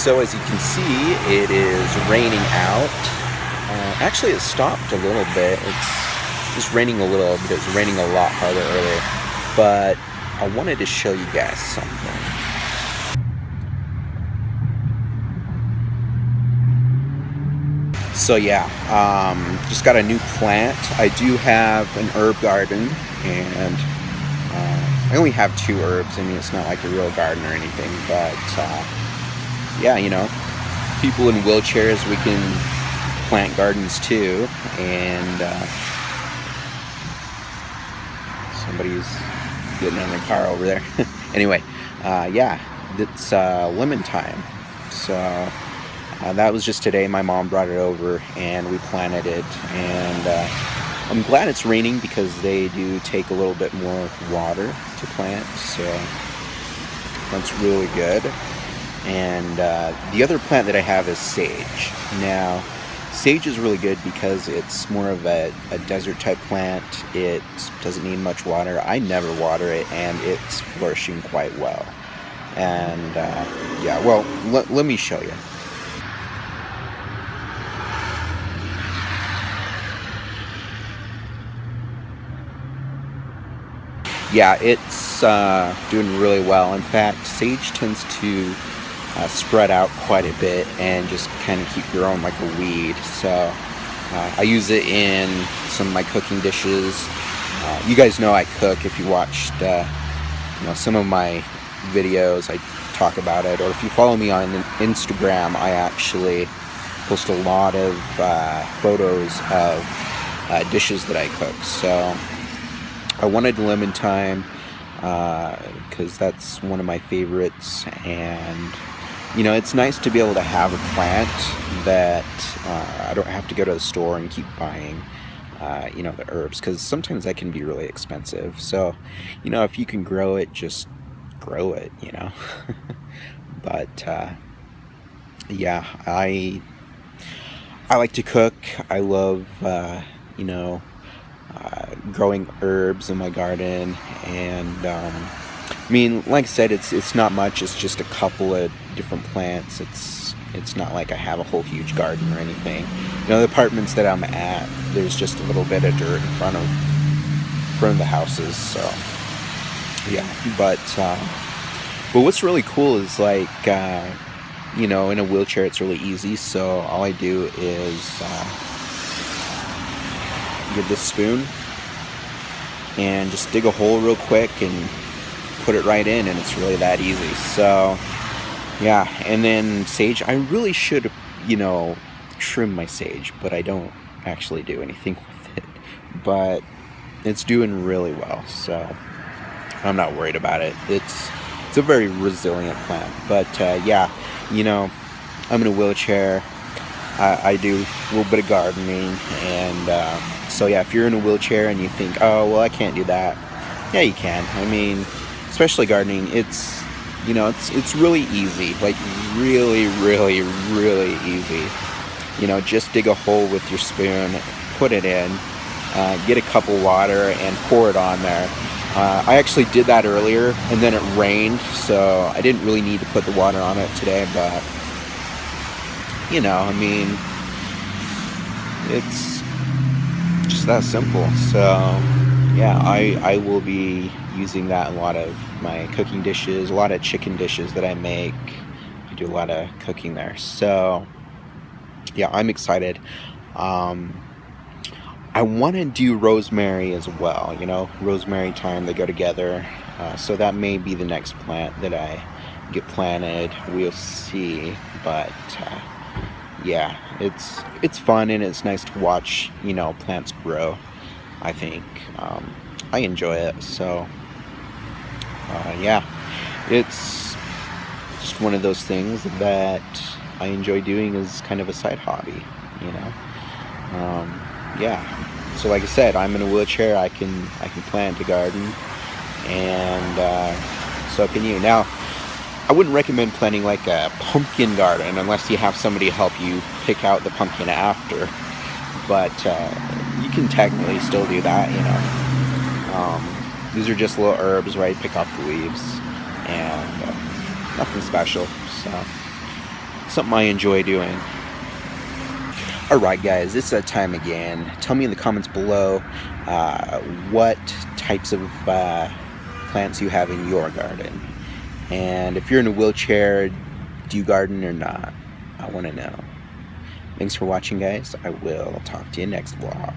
So as you can see, it is raining out. Actually, it stopped a little bit. It's just raining a little, but it was raining a lot harder earlier. But I wanted to show you guys something. So yeah, just got a new plant. I do have an herb garden, and I only have 2 herbs. I mean, it's not like a real garden or anything, but yeah, you know, people in wheelchairs, we can plant gardens too. And somebody's getting in their car over there. Anyway, yeah, it's lemon time. So that was just today. My mom brought it over and we planted it, and I'm glad it's raining because they do take a little bit more water to plant, so that's really good. And the other plant that I have is sage. Now, sage is really good because it's more of a desert type plant. It doesn't need much water. I never water it, and it's flourishing quite well. And yeah, well, let me show you. Yeah, it's doing really well. In fact, sage tends to spread out quite a bit and just kind of keep growing like a weed. So I use it in some of my cooking dishes. You guys know I cook. If you watched you know, some of my videos, I talk about it. Or if you follow me on Instagram, I actually post a lot of photos of dishes that I cook. So I wanted lemon thyme because that's one of my favorites, and you know, it's nice to be able to have a plant that I don't have to go to the store and keep buying you know, the herbs, because sometimes that can be really expensive. So you know, if you can grow it, just grow it, you know. But yeah, I like to cook. I love you know, growing herbs in my garden, and I mean, like I said, it's not much. It's just a couple of different plants. It's not like I have a whole huge garden or anything. You know, the apartments that I'm at, there's just a little bit of dirt in front of the houses. So yeah, but what's really cool is, like, you know, in a wheelchair, it's really easy. So all I do is get this spoon and just dig a hole real quick and put it right in, and it's really that easy. So yeah, and then sage, I really should, you know, trim my sage, but I don't actually do anything with it. But it's doing really well, so I'm not worried about it. It's a very resilient plant. But yeah, you know, I'm in a wheelchair. I do a little bit of gardening, and so yeah, if you're in a wheelchair and you think, oh well, I can't do that, yeah, you can. I mean, especially gardening, it's, you know, it's really easy, like really easy. You know, just dig a hole with your spoon, put it in, get a cup of water and pour it on there. I actually did that earlier, and then it rained, so I didn't really need to put the water on it today, but you know, I mean, it's just that simple. So yeah, I will be using that in a lot of my cooking dishes, a lot of chicken dishes that I make. I do a lot of cooking there. So yeah, I'm excited. I want to do rosemary as well. You know, rosemary, thyme, they go together. So that may be the next plant that I get planted. We'll see. But yeah, it's fun, and it's nice to watch, you know, plants grow. I think I enjoy it. So yeah, it's just one of those things that I enjoy doing as kind of a side hobby, you know. Yeah, so like I said, I'm in a wheelchair. I can plant a garden, and so can you. Now, I wouldn't recommend planting like a pumpkin garden unless you have somebody help you pick out the pumpkin after. But you can technically still do that, you know. These are just little herbs, right? Pick off the leaves, and nothing special. So something I enjoy doing. Alright guys, it's that time again. Tell me in the comments below what types of plants you have in your garden. And if you're in a wheelchair, do you garden or not? I want to know. Thanks for watching guys. I will talk to you next vlog.